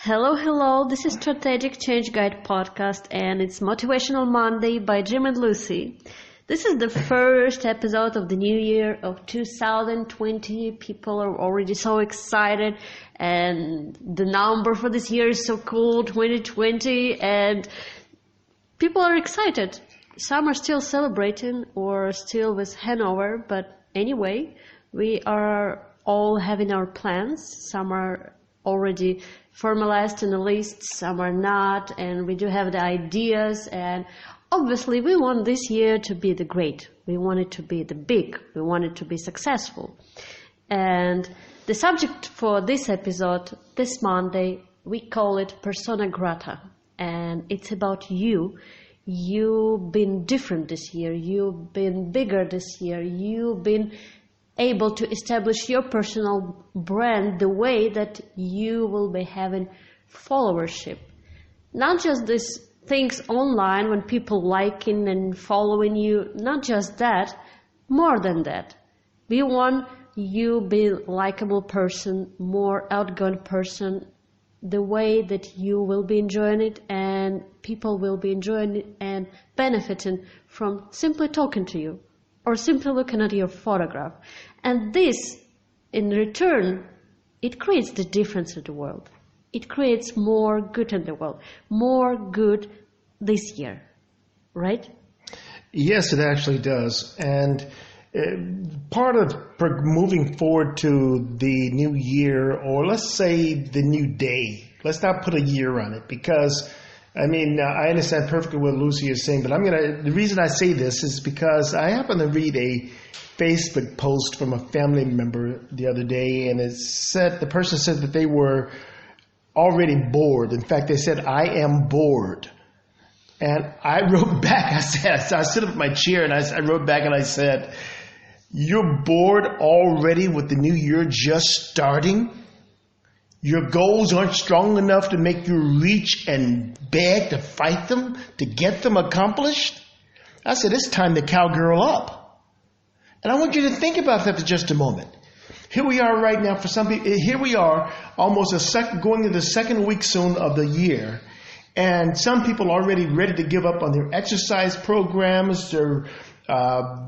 Hello, hello. This is Strategic Change Guide podcast and it's Motivational Monday by Jim and Lucy. This is the first episode of the new year of 2020. People are already so excited and the number for this year is so cool, 2020, and people are excited. Some are still celebrating or still with hangover, but anyway, we are all having our plans. Some are already formalized in the list, some are not, and we do have the ideas, and obviously we want this year to be the great. We want it to be the big. We want it to be successful. And the subject for this episode, this Monday, we call it Persona Grata, and it's about you. You've been different this year. You've been bigger this year. You've been able to establish your personal brand the way that you will be having followership. Not just these things online when people liking and following you, not just that, more than that. We want you be a likable person, more outgoing person, the way that you will be enjoying it and people will be enjoying it and benefiting from simply talking to you or simply looking at your photograph. And this, in return, it creates the difference in the world. It creates more good in the world, more good this year, right? Yes, it actually does. And part of moving forward to the new year, or let's say the new day, let's not put a year on it, because I understand perfectly what Lucy is saying, but the reason I say this is because I happened to read a Facebook post from a family member the other day, and the person said that they were already bored. In fact, they said, "I am bored." And I wrote back, I sit up in my chair and I wrote back and I said, "You're bored already with the new year just starting? Your goals aren't strong enough to make you reach and beg to fight them, to get them accomplished?" I said, it's time to cowgirl up. And I want you to think about that for just a moment. Here we are right now for some people. Here we are almost going into the second week soon of the year. And some people are already ready to give up on their exercise programs. They're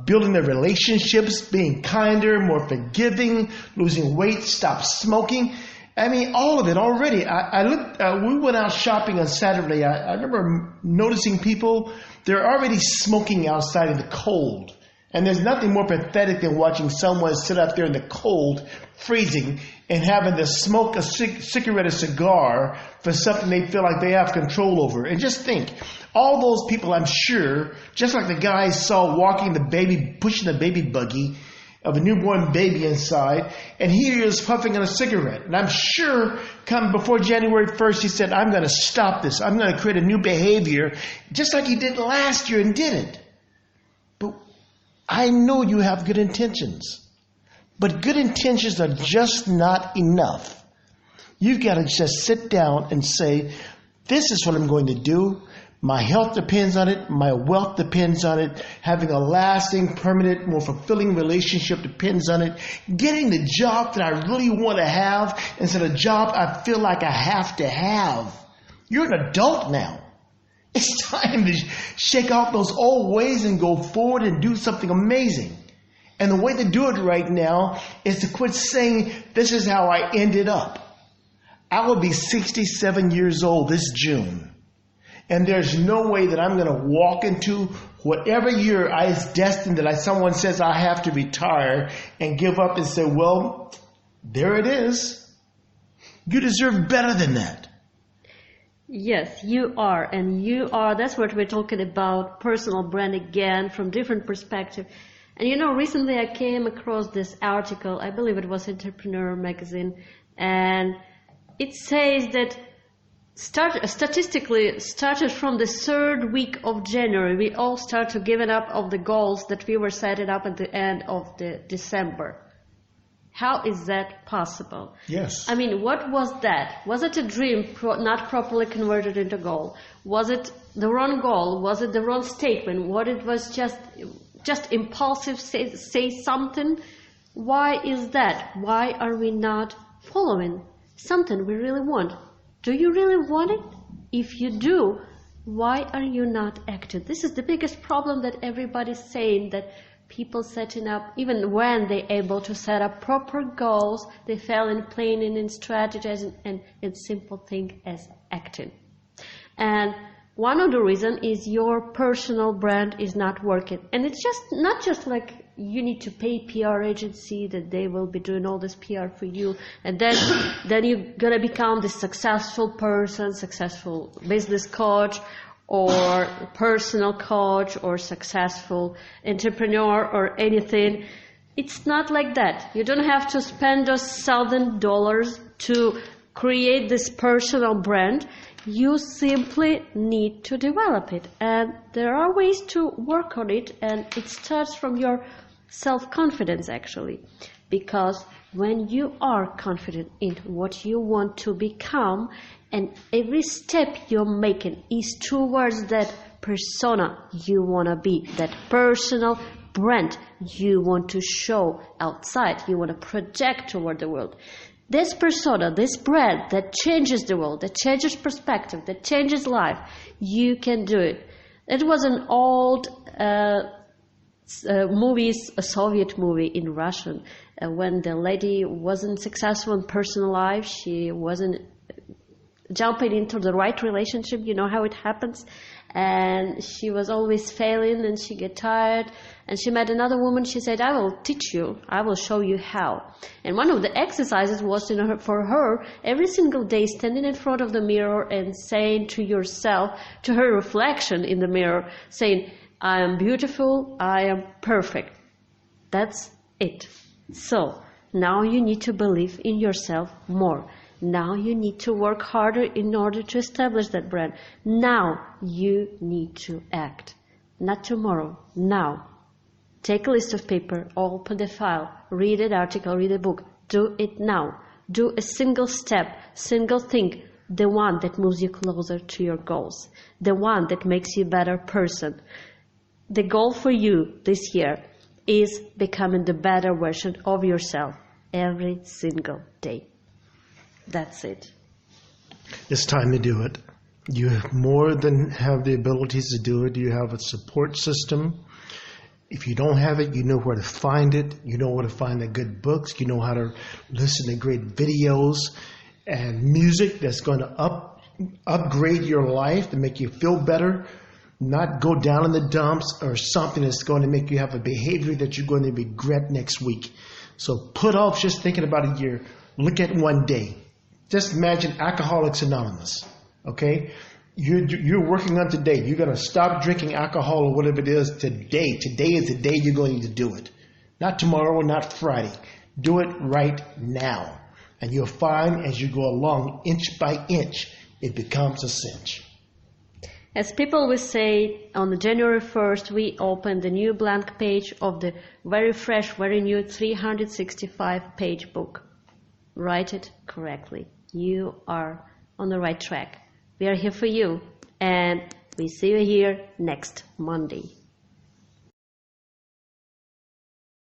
building their relationships, being kinder, more forgiving, losing weight, stop smoking. All of it already. We went out shopping on Saturday. I remember noticing people, they're already smoking outside in the cold. And there's nothing more pathetic than watching someone sit out there in the cold, freezing, and having to smoke a cigarette or cigar for something they feel like they have control over. And just think, all those people, I'm sure, just like the guy I saw pushing the baby buggy of a newborn baby inside, and here he is puffing on a cigarette. And I'm sure come before January 1st, he said, "I'm going to stop this. I'm going to create a new behavior," just like he did last year and didn't. But I know you have good intentions. But good intentions are just not enough. You've got to just sit down and say, this is what I'm going to do. My health depends on it. My wealth depends on it. Having a lasting, permanent, more fulfilling relationship depends on it. Getting the job that I really want to have instead of a job I feel like I have to have. You're an adult now. It's time to shake off those old ways and go forward and do something amazing. And the way to do it right now is to quit saying, this is how I ended up. I will be 67 years old this June. And there's no way that I'm going to walk into whatever year is destined that someone says I have to retire and give up and say, well, there it is. You deserve better than that. Yes, you are. And that's what we're talking about, personal brand again, from different perspective. And recently I came across this article, I believe it was Entrepreneur magazine, and it says that statistically started from the third week of January, we all start to give up of the goals that we were setting up at the end of the December. How is that possible? Yes. What was that? Was it a dream not properly converted into goal? Was it the wrong goal? Was it the wrong statement? What it was just impulsive say something? Why is that? Why are we not following something we really want? Do you really want it? If you do, why are you not acting? This is the biggest problem that everybody's saying, that people setting up, even when they're able to set up proper goals, they fail in planning and strategizing and in simple thing as acting. And one of the reasons is your personal brand is not working. And it's just not just like you need to pay PR agency that they will be doing all this PR for you, and then you're gonna become this successful person, successful business coach or personal coach or successful entrepreneur or anything. It's not like that. You don't have to spend those $1,000 to create this personal brand. You simply need to develop it, and there are ways to work on it, and it starts from your self-confidence actually, because when you are confident in what you want to become, and every step you're making is towards that persona you want to be, that personal brand you want to show outside, you want to project toward the world. This persona, this brand that changes the world, that changes perspective, that changes life, you can do it. It was an old a Soviet movie in Russian, when the lady wasn't successful in personal life, she wasn't jumping into the right relationship, you know how it happens, and she was always failing, and she get tired, and she met another woman. She said, I will teach you, I will show you how. And one of the exercises was, for her, every single day standing in front of the mirror and saying to yourself, to her reflection in the mirror, saying, I am beautiful, I am perfect. That's it. So now you need to believe in yourself more. Now you need to work harder in order to establish that brand. Now you need to act. Not tomorrow, now. Take a list of paper, open the file, read an article, read a book. Do it now. Do a single step, single thing, the one that moves you closer to your goals, the one that makes you a better person. The goal for you this year is becoming the better version of yourself every single day. That's it. It's time to do it. You more than have the abilities to do it. You have a support system. If you don't have it, you know where to find it. You know where to find the good books. You know how to listen to great videos and music that's going to upgrade your life to make you feel better. Not go down in the dumps or something that's going to make you have a behavior that you're going to regret next week. So put off just thinking about a year. Look at one day. Just imagine Alcoholics Anonymous, okay? You're working on today. You're going to stop drinking alcohol or whatever it is today. Today is the day you're going to do it. Not tomorrow, not Friday. Do it right now. And you'll find as you go along, inch by inch, it becomes a cinch. As people will say, on January 1st, we opened the new blank page of the very fresh, very new 365-page book. Write it correctly. You are on the right track. We are here for you, and we see you here next Monday.